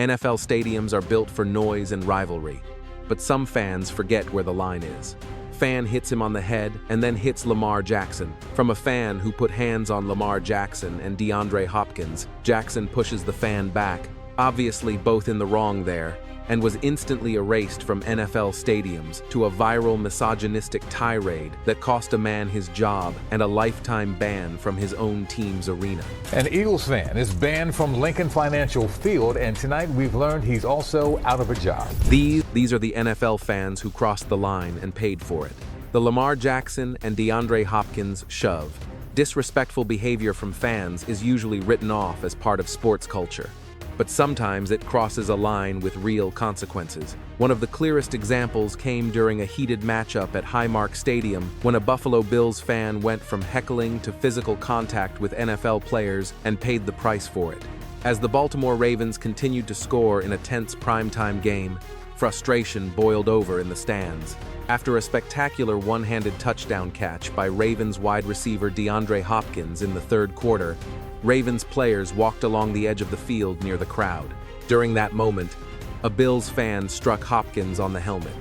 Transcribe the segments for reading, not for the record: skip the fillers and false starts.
NFL stadiums are built for noise and rivalry, but some fans forget where the line is. Fan hits him on the head and then hits Lamar Jackson. From a fan who put hands on Lamar Jackson and DeAndre Hopkins, Jackson pushes the fan back, obviously both in the wrong there, and was instantly erased from NFL stadiums to a viral misogynistic tirade that cost a man his job and a lifetime ban from his own team's arena. An Eagles fan is banned from Lincoln Financial Field, and tonight we've learned he's also out of a job. These are the NFL fans who crossed the line and paid for it. The Lamar Jackson and DeAndre Hopkins shove. Disrespectful behavior from fans is usually written off as part of sports culture, but sometimes it crosses a line with real consequences. One of the clearest examples came during a heated matchup at Highmark Stadium when a Buffalo Bills fan went from heckling to physical contact with NFL players and paid the price for it. As the Baltimore Ravens continued to score in a tense primetime game, frustration boiled over in the stands. After a spectacular one-handed touchdown catch by Ravens wide receiver DeAndre Hopkins in the third quarter, Ravens players walked along the edge of the field near the crowd. During that moment, a Bills fan struck Hopkins on the helmet.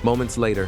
Moments later,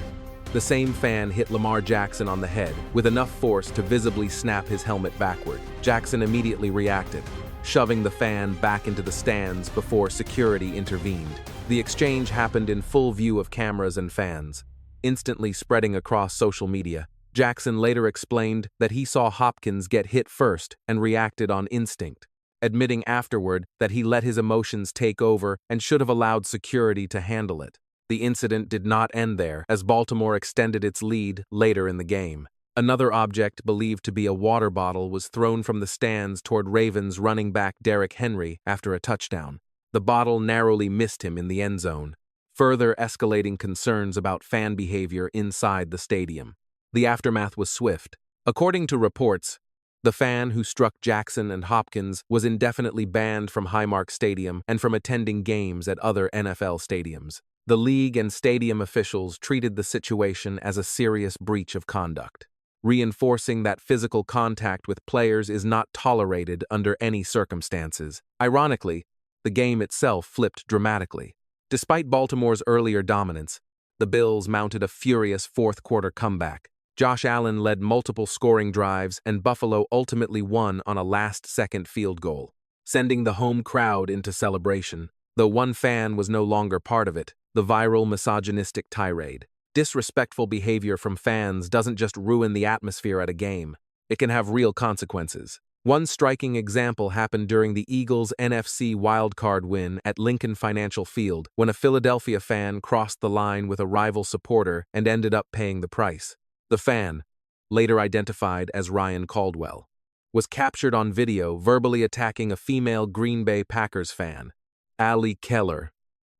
the same fan hit Lamar Jackson on the head with enough force to visibly snap his helmet backward. Jackson immediately reacted, shoving the fan back into the stands before security intervened. The exchange happened in full view of cameras and fans, instantly spreading across social media. Jackson later explained that he saw Hopkins get hit first and reacted on instinct, admitting afterward that he let his emotions take over and should have allowed security to handle it. The incident did not end there, as Baltimore extended its lead later in the game. Another object believed to be a water bottle was thrown from the stands toward Ravens running back Derrick Henry after a touchdown. The bottle narrowly missed him in the end zone, further escalating concerns about fan behavior inside the stadium. The aftermath was swift. According to reports, the fan who struck Jackson and Hopkins was indefinitely banned from Highmark Stadium and from attending games at other NFL stadiums. The league and stadium officials treated the situation as a serious breach of conduct, reinforcing that physical contact with players is not tolerated under any circumstances. Ironically, the game itself flipped dramatically. Despite Baltimore's earlier dominance, the Bills mounted a furious fourth-quarter comeback. Josh Allen led multiple scoring drives, and Buffalo ultimately won on a last-second field goal, sending the home crowd into celebration. Though one fan was no longer part of it, the viral misogynistic tirade. Disrespectful behavior from fans doesn't just ruin the atmosphere at a game, it can have real consequences. One striking example happened during the Eagles' NFC wildcard win at Lincoln Financial Field, when a Philadelphia fan crossed the line with a rival supporter and ended up paying the price. The fan, later identified as Ryan Caldwell, was captured on video verbally attacking a female Green Bay Packers fan, Alli Keller,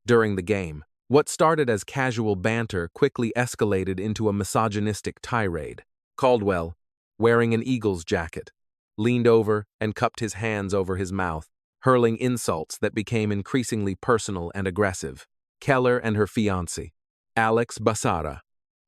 during the game. What started as casual banter quickly escalated into a misogynistic tirade. Caldwell, wearing an Eagles jacket, leaned over and cupped his hands over his mouth, hurling insults that became increasingly personal and aggressive. Keller and her fiancé, Alex Basara,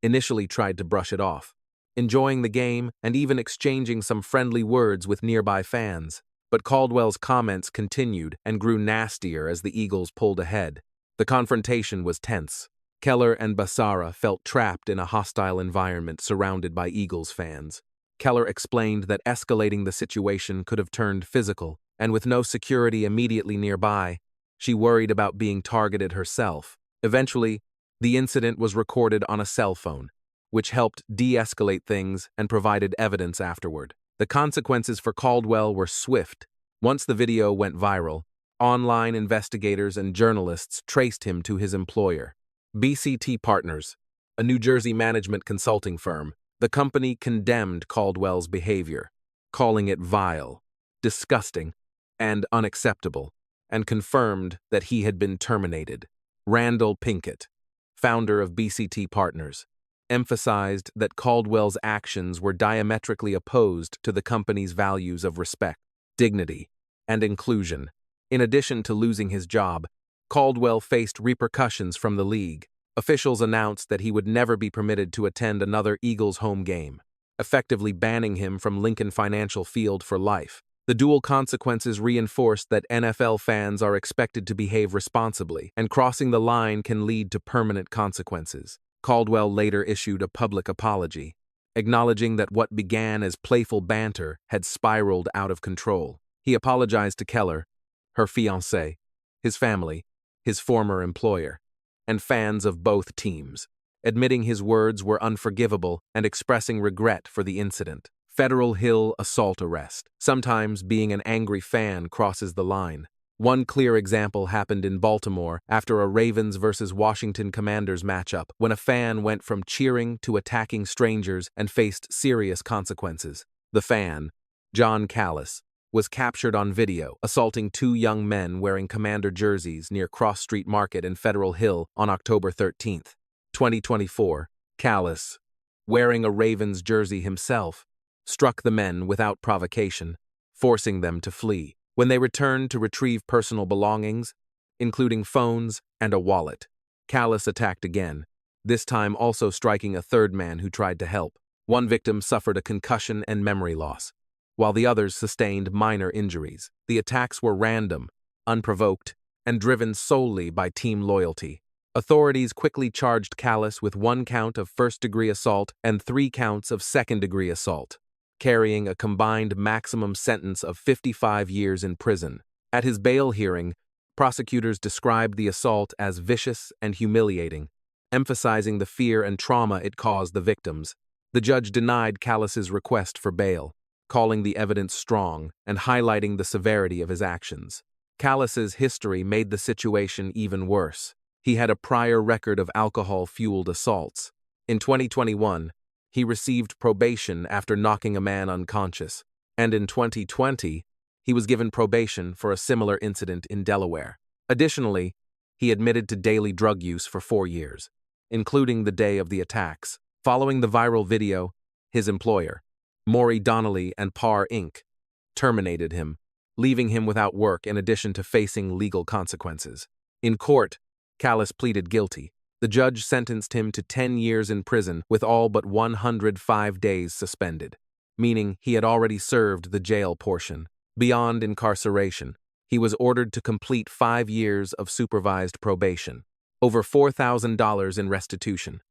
initially tried to brush it off, enjoying the game and even exchanging some friendly words with nearby fans. But Caldwell's comments continued and grew nastier as the Eagles pulled ahead. The confrontation was tense. Keller and Basara felt trapped in a hostile environment surrounded by Eagles fans. Keller explained that escalating the situation could have turned physical, and with no security immediately nearby, she worried about being targeted herself. Eventually, the incident was recorded on a cell phone, which helped de-escalate things and provided evidence afterward. The consequences for Caldwell were swift. Once the video went viral, online investigators and journalists traced him to his employer, BCT Partners, a New Jersey management consulting firm. The company condemned Caldwell's behavior, calling it vile, disgusting, and unacceptable, and confirmed that he had been terminated. Randall Pinkett, founder of BCT Partners, emphasized that Caldwell's actions were diametrically opposed to the company's values of respect, dignity, and inclusion. In addition to losing his job, Caldwell faced repercussions from the league. Officials announced that he would never be permitted to attend another Eagles home game, effectively banning him from Lincoln Financial Field for life. The dual consequences reinforced that NFL fans are expected to behave responsibly, and crossing the line can lead to permanent consequences. Caldwell later issued a public apology, acknowledging that what began as playful banter had spiraled out of control. He apologized to Keller, her fiancé, his family, his former employer, and fans of both teams, admitting his words were unforgivable and expressing regret for the incident. Federal Hill assault arrest. Sometimes being an angry fan crosses the line. One clear example happened in Baltimore after a Ravens versus Washington Commanders matchup, when a fan went from cheering to attacking strangers and faced serious consequences. The fan, John Callis, was captured on video assaulting two young men wearing Commander jerseys near Cross Street Market in Federal Hill on October 13, 2024. Callis, wearing a Ravens jersey himself, struck the men without provocation, forcing them to flee. When they returned to retrieve personal belongings, including phones and a wallet, Callis attacked again, this time also striking a third man who tried to help. One victim suffered a concussion and memory loss, while the others sustained minor injuries. The attacks were random, unprovoked, and driven solely by team loyalty. Authorities quickly charged Callis with 1 count of first-degree assault and 3 counts of second-degree assault, carrying a combined maximum sentence of 55 years in prison. At his bail hearing, prosecutors described the assault as vicious and humiliating, emphasizing the fear and trauma it caused the victims. The judge denied Callis's request for bail, calling the evidence strong and highlighting the severity of his actions. Callis's history made the situation even worse. He had a prior record of alcohol-fueled assaults. In 2021, he received probation after knocking a man unconscious, and in 2020, he was given probation for a similar incident in Delaware. Additionally, he admitted to daily drug use for 4 years, including the day of the attacks. Following the viral video, his employer, Maury Donnelly and Par Inc., terminated him, leaving him without work in addition to facing legal consequences. In court, Callis pleaded guilty. The judge sentenced him to 10 years in prison with all but 105 days suspended, meaning he had already served the jail portion. Beyond incarceration, he was ordered to complete 5 years of supervised probation, over $4,000 in restitution,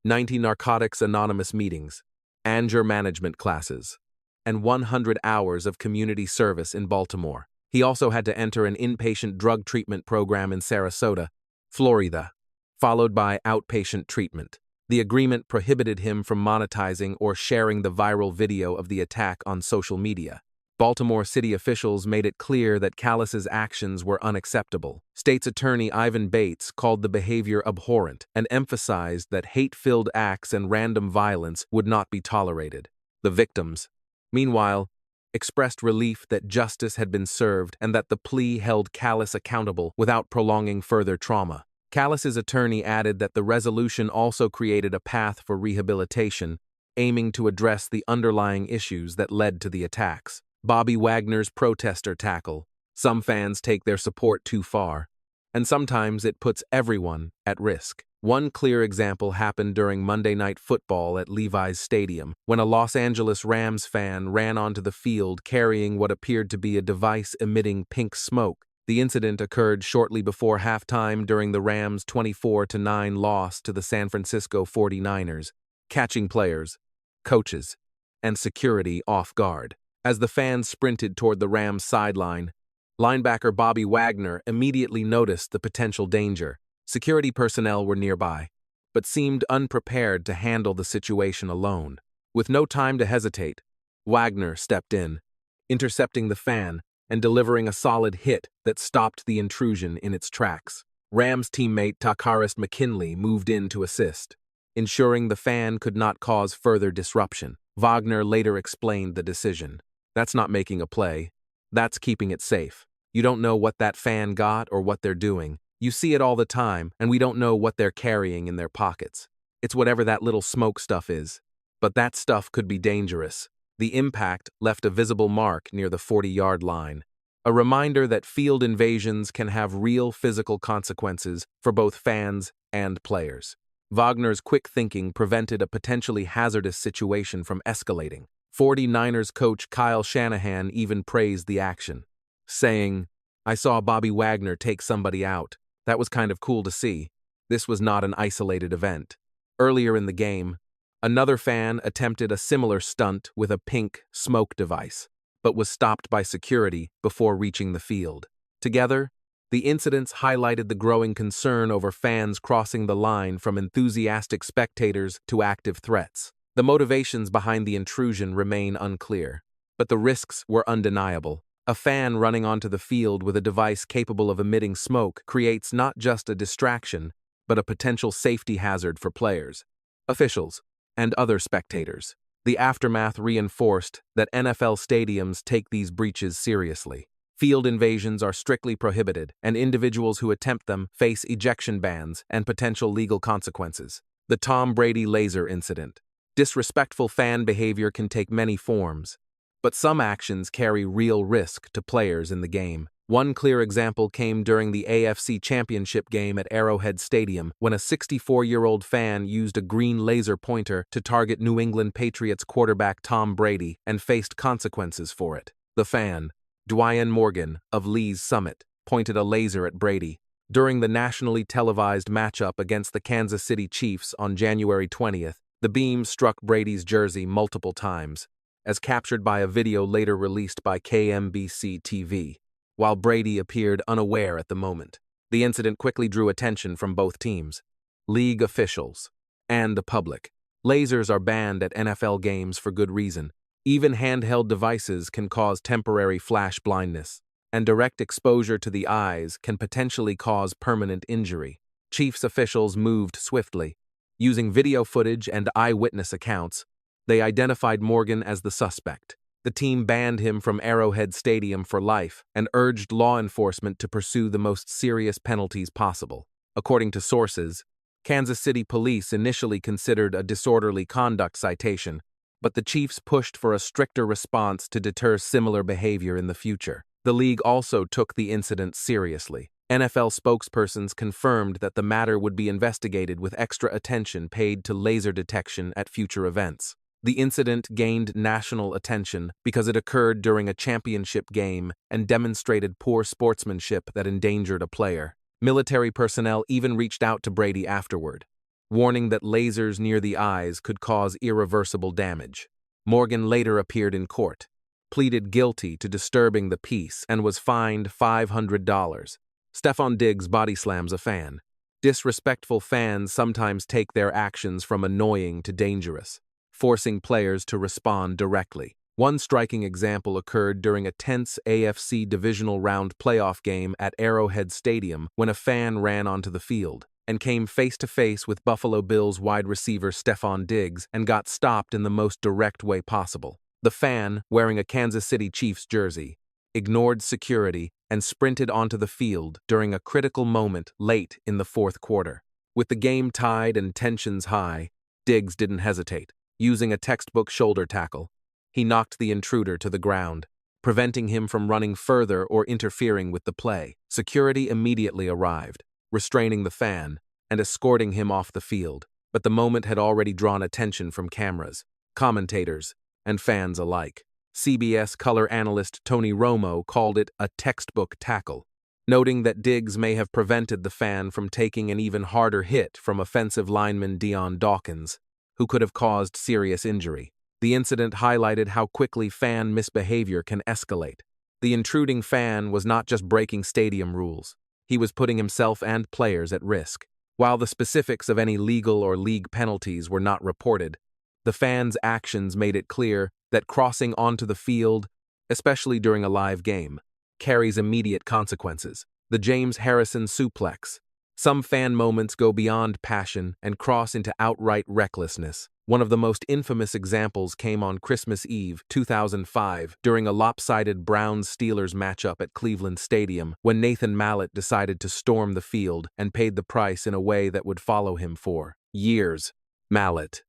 90 Narcotics Anonymous meetings, anger management classes, and 100 hours of community service in Baltimore. He also had to enter an inpatient drug treatment program in Sarasota, Florida, followed by outpatient treatment. The agreement prohibited him from monetizing or sharing the viral video of the attack on social media. Baltimore city officials made it clear that Callis's actions were unacceptable. State's attorney Ivan Bates called the behavior abhorrent and emphasized that hate-filled acts and random violence would not be tolerated. The victims, meanwhile, expressed relief that justice had been served and that the plea held Callis accountable without prolonging further trauma. Callis's attorney added that the resolution also created a path for rehabilitation, aiming to address the underlying issues that led to the attacks. Bobby Wagner's protester tackle. Some fans take their support too far, and sometimes it puts everyone at risk. One clear example happened during Monday Night Football at Levi's Stadium, when a Los Angeles Rams fan ran onto the field carrying what appeared to be a device emitting pink smoke. The incident occurred shortly before halftime during the Rams' 24-9 loss to the San Francisco 49ers, catching players, coaches, and security off guard. As the fans sprinted toward the Rams' sideline, linebacker Bobby Wagner immediately noticed the potential danger. Security personnel were nearby, but seemed unprepared to handle the situation alone. With no time to hesitate, Wagner stepped in, intercepting the fan and delivering a solid hit that stopped the intrusion in its tracks. Rams teammate Takkarist McKinley moved in to assist, ensuring the fan could not cause further disruption. Wagner later explained the decision. That's not making a play. That's keeping it safe. You don't know what that fan got or what they're doing. You see it all the time, and we don't know what they're carrying in their pockets. It's whatever that little smoke stuff is. But that stuff could be dangerous. The impact left a visible mark near the 40-yard line, a reminder that field invasions can have real physical consequences for both fans and players. Wagner's quick thinking prevented a potentially hazardous situation from escalating. 49ers coach Kyle Shanahan even praised the action, saying, "I saw Bobby Wagner take somebody out. That was kind of cool to see. This was not an isolated event." Earlier in the game, another fan attempted a similar stunt with a pink smoke device, but was stopped by security before reaching the field. Together, the incidents highlighted the growing concern over fans crossing the line from enthusiastic spectators to active threats. The motivations behind the intrusion remain unclear, but the risks were undeniable. A fan running onto the field with a device capable of emitting smoke creates not just a distraction, but a potential safety hazard for players, officials, and other spectators. The aftermath reinforced that NFL stadiums take these breaches seriously. Field invasions are strictly prohibited, and individuals who attempt them face ejection bans and potential legal consequences. The Tom Brady laser incident. Disrespectful fan behavior can take many forms, but some actions carry real risk to players in the game. One clear example came during the AFC Championship game at Arrowhead Stadium when a 64-year-old fan used a green laser pointer to target New England Patriots quarterback Tom Brady and faced consequences for it. The fan, Dion Morgan of Lee's Summit, pointed a laser at Brady. During the nationally televised matchup against the Kansas City Chiefs on January 20th, the beam struck Brady's jersey multiple times, as captured by a video later released by KMBC-TV. While Brady appeared unaware at the moment, the incident quickly drew attention from both teams, league officials, and the public. Lasers are banned at NFL games for good reason. Even handheld devices can cause temporary flash blindness, and direct exposure to the eyes can potentially cause permanent injury. Chiefs officials moved swiftly. Using video footage and eyewitness accounts, they identified Morgan as the suspect. The team banned him from Arrowhead Stadium for life and urged law enforcement to pursue the most serious penalties possible. According to sources, Kansas City police initially considered a disorderly conduct citation, but the Chiefs pushed for a stricter response to deter similar behavior in the future. The league also took the incident seriously. NFL spokespersons confirmed that the matter would be investigated with extra attention paid to laser detection at future events. The incident gained national attention because it occurred during a championship game and demonstrated poor sportsmanship that endangered a player. Military personnel even reached out to Brady afterward, warning that lasers near the eyes could cause irreversible damage. Morgan later appeared in court, pleaded guilty to disturbing the peace, and was fined $500. Stefon Diggs body slams a fan. Disrespectful fans sometimes take their actions from annoying to dangerous, forcing players to respond directly. One striking example occurred during a tense AFC divisional round playoff game at Arrowhead Stadium when a fan ran onto the field and came face-to-face with Buffalo Bills wide receiver Stefon Diggs and got stopped in the most direct way possible. The fan, wearing a Kansas City Chiefs jersey, ignored security and sprinted onto the field during a critical moment late in the fourth quarter. With the game tied and tensions high, Diggs didn't hesitate. Using a textbook shoulder tackle, he knocked the intruder to the ground, preventing him from running further or interfering with the play. Security immediately arrived, restraining the fan and escorting him off the field, but the moment had already drawn attention from cameras, commentators, and fans alike. CBS color analyst Tony Romo called it a textbook tackle, noting that Diggs may have prevented the fan from taking an even harder hit from offensive lineman Dion Dawkins, who could have caused serious injury. The incident highlighted how quickly fan misbehavior can escalate. The intruding fan was not just breaking stadium rules, he was putting himself and players at risk. While the specifics of any legal or league penalties were not reported, the fan's actions made it clear that crossing onto the field, especially during a live game, carries immediate consequences. The James Harrison suplex. Some fan moments go beyond passion and cross into outright recklessness. One of the most infamous examples came on Christmas Eve, 2005, during a lopsided Browns-Steelers matchup at Cleveland Stadium, when Nathan Mallett decided to storm the field and paid the price in a way that would follow him for years. Mallett,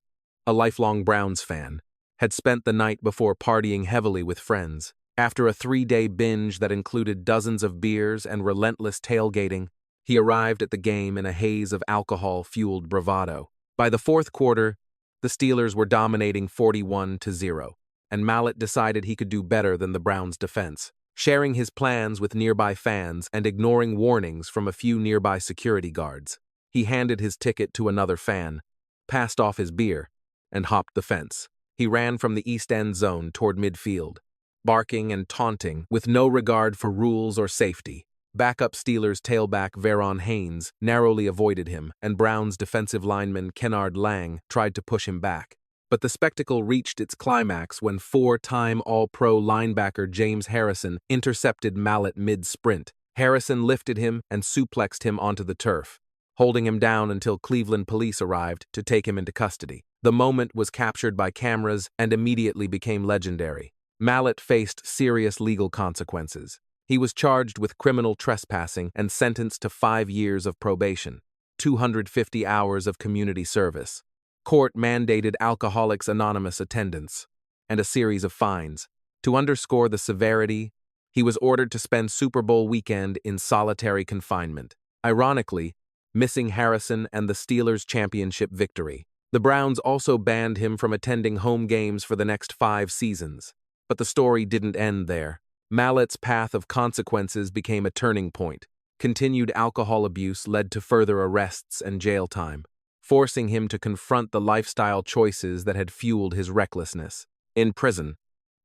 a lifelong Browns fan, had spent the night before partying heavily with friends. After a 3-day binge that included dozens of beers and relentless tailgating, he arrived at the game in a haze of alcohol-fueled bravado. By the fourth quarter, the Steelers were dominating 41-0. and Mallett decided he could do better than the Browns' defense. Sharing his plans with nearby fans and ignoring warnings from a few nearby security guards, he handed his ticket to another fan, passed off his beer, and hopped the fence. He ran from the east end zone toward midfield, barking and taunting with no regard for rules or safety. Backup Steelers tailback Verron Haynes narrowly avoided him, and Browns defensive lineman Kenard Lang tried to push him back. But the spectacle reached its climax when four-time All-Pro linebacker James Harrison intercepted Mallett mid-sprint. Harrison lifted him and suplexed him onto the turf, holding him down until Cleveland police arrived to take him into custody. The moment was captured by cameras and immediately became legendary. Mallett faced serious legal consequences. He was charged with criminal trespassing and sentenced to 5 years of probation, 250 hours of community service, court-mandated Alcoholics Anonymous attendance, and a series of fines. To underscore the severity, he was ordered to spend Super Bowl weekend in solitary confinement, ironically, missing Harrison and the Steelers' championship victory. The Browns also banned him from attending home games for the next 5 seasons. But the story didn't end there. Mallett's path of consequences became a turning point. Continued alcohol abuse led to further arrests and jail time, forcing him to confront the lifestyle choices that had fueled his recklessness. In prison,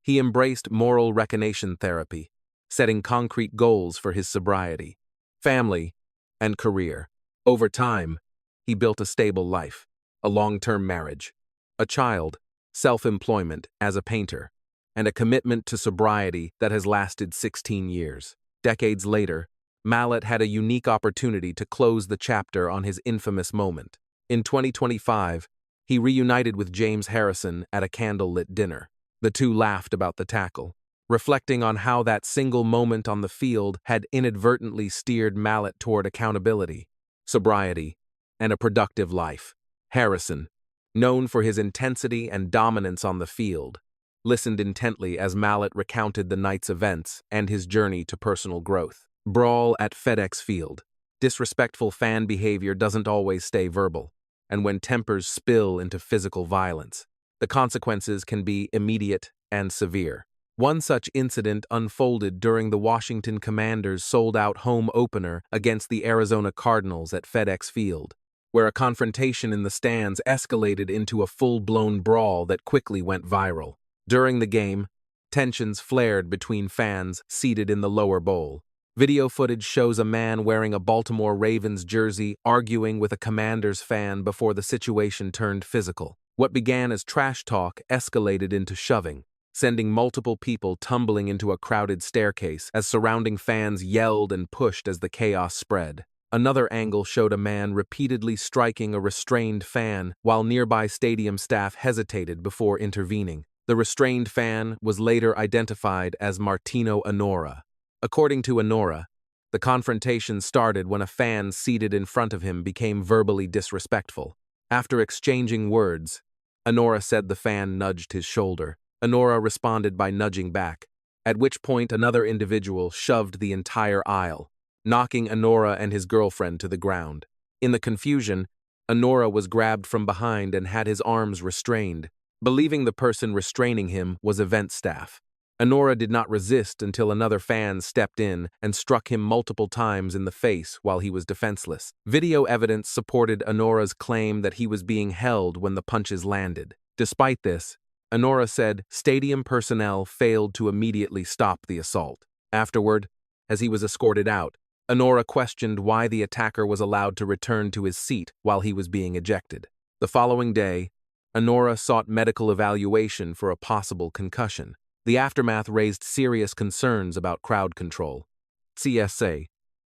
he embraced moral recognition therapy, setting concrete goals for his sobriety, family, and career. Over time, he built a stable life, a long-term marriage, a child, self-employment as a painter, and a commitment to sobriety that has lasted 16 years. Decades later, Mallett had a unique opportunity to close the chapter on his infamous moment. In 2025, he reunited with James Harrison at a candlelit dinner. The two laughed about the tackle, reflecting on how that single moment on the field had inadvertently steered Mallett toward accountability, sobriety, and a productive life. Harrison, known for his intensity and dominance on the field, listened intently as Mallett recounted the night's events and his journey to personal growth. Brawl at FedEx Field. Disrespectful fan behavior doesn't always stay verbal, and when tempers spill into physical violence, the consequences can be immediate and severe. One such incident unfolded during the Washington Commanders' sold-out home opener against the Arizona Cardinals at FedEx Field, where a confrontation in the stands escalated into a full-blown brawl that quickly went viral. During the game, tensions flared between fans seated in the lower bowl. Video footage shows a man wearing a Baltimore Ravens jersey arguing with a Commanders fan before the situation turned physical. What began as trash talk escalated into shoving, sending multiple people tumbling into a crowded staircase as surrounding fans yelled and pushed as the chaos spread. Another angle showed a man repeatedly striking a restrained fan while nearby stadium staff hesitated before intervening. The restrained fan was later identified as Martino Anora. According to Anora, the confrontation started when a fan seated in front of him became verbally disrespectful. After exchanging words, Anora said the fan nudged his shoulder. Anora responded by nudging back, at which point another individual shoved the entire aisle, knocking Anora and his girlfriend to the ground. In the confusion, Anora was grabbed from behind and had his arms restrained, believing the person restraining him was event staff. Anora did not resist until another fan stepped in and struck him multiple times in the face while he was defenseless. Video evidence supported Anora's claim that he was being held when the punches landed. Despite this, Anora said stadium personnel failed to immediately stop the assault. Afterward, as he was escorted out, Anora questioned why the attacker was allowed to return to his seat while he was being ejected. The following day, Anora sought medical evaluation for a possible concussion. The aftermath raised serious concerns about crowd control. CSA,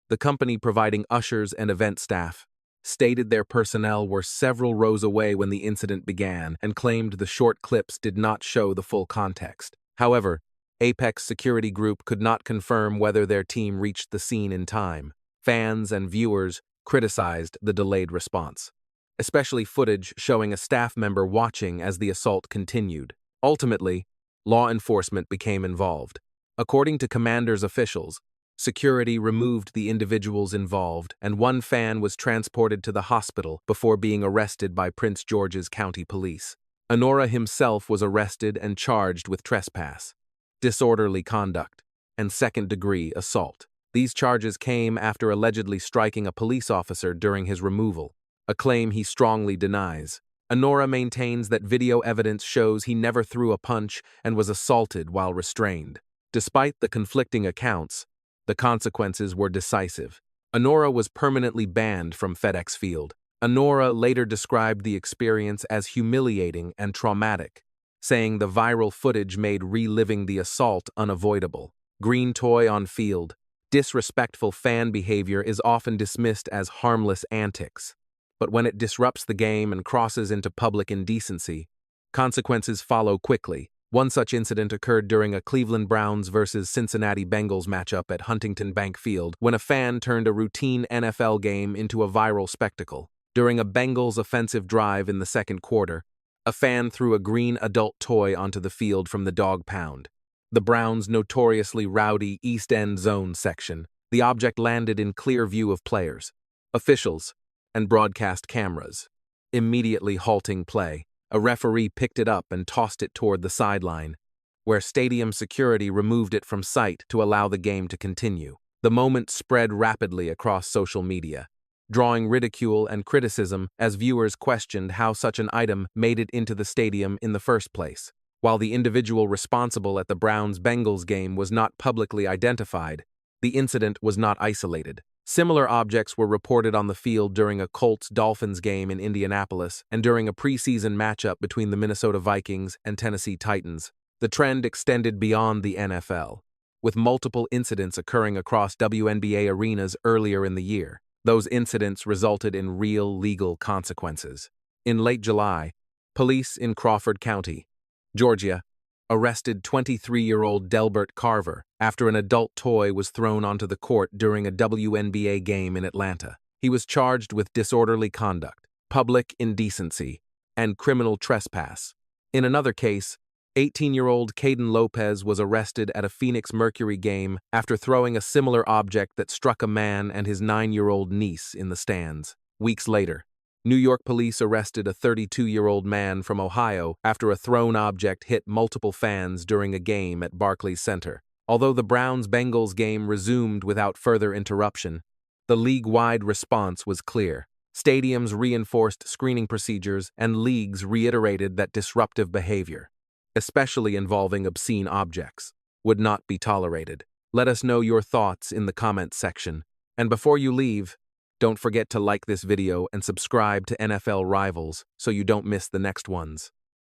the company providing ushers and event staff, stated their personnel were several rows away when the incident began and claimed the short clips did not show the full context. However, Apex Security Group could not confirm whether their team reached the scene in time. Fans and viewers criticized the delayed response, especially footage showing a staff member watching as the assault continued. Ultimately, law enforcement became involved. According to Commanders officials, security removed the individuals involved, and one fan was transported to the hospital before being arrested by Prince George's County Police. Honora himself was arrested and charged with trespass, disorderly conduct, and second-degree assault. These charges came after allegedly striking a police officer during his removal, a claim he strongly denies. Honora maintains that video evidence shows he never threw a punch and was assaulted while restrained. Despite the conflicting accounts, the consequences were decisive. Honora was permanently banned from FedEx Field. Honora later described the experience as humiliating and traumatic, saying the viral footage made reliving the assault unavoidable. Green toy on field. Disrespectful fan behavior is often dismissed as harmless antics, but when it disrupts the game and crosses into public indecency, consequences follow quickly. One such incident occurred during a Cleveland Browns versus Cincinnati Bengals matchup at Huntington Bank Field when a fan turned a routine NFL game into a viral spectacle. During a Bengals offensive drive in the second quarter, a fan threw a green adult toy onto the field from the dog pound, the Browns' notoriously rowdy East End zone section. The object landed in clear view of players, officials, and broadcast cameras. Immediately halting play, a referee picked it up and tossed it toward the sideline, where stadium security removed it from sight to allow the game to continue. The moment spread rapidly across social media, drawing ridicule and criticism as viewers questioned how such an item made it into the stadium in the first place. While the individual responsible at the Browns-Bengals game was not publicly identified, the incident was not isolated. Similar objects were reported on the field during a Colts-Dolphins game in Indianapolis and during a preseason matchup between the Minnesota Vikings and Tennessee Titans. The trend extended beyond the NFL, with multiple incidents occurring across WNBA arenas earlier in the year. Those incidents resulted in real legal consequences. In late July, police in Crawford County, Georgia, arrested 23-year-old Delbert Carver after an adult toy was thrown onto the court during a WNBA game in Atlanta. He was charged with disorderly conduct, public indecency, and criminal trespass. In another case, 18-year-old Caden Lopez was arrested at a Phoenix Mercury game after throwing a similar object that struck a man and his 9-year-old niece in the stands. Weeks later, New York police arrested a 32-year-old man from Ohio after a thrown object hit multiple fans during a game at Barclays Center. Although the Browns-Bengals game resumed without further interruption, the league-wide response was clear. Stadiums reinforced screening procedures and leagues reiterated that disruptive behavior, especially involving obscene objects, would not be tolerated. Let us know your thoughts in the comments section. And before you leave, don't forget to like this video and subscribe to NFL Rivals so you don't miss the next ones.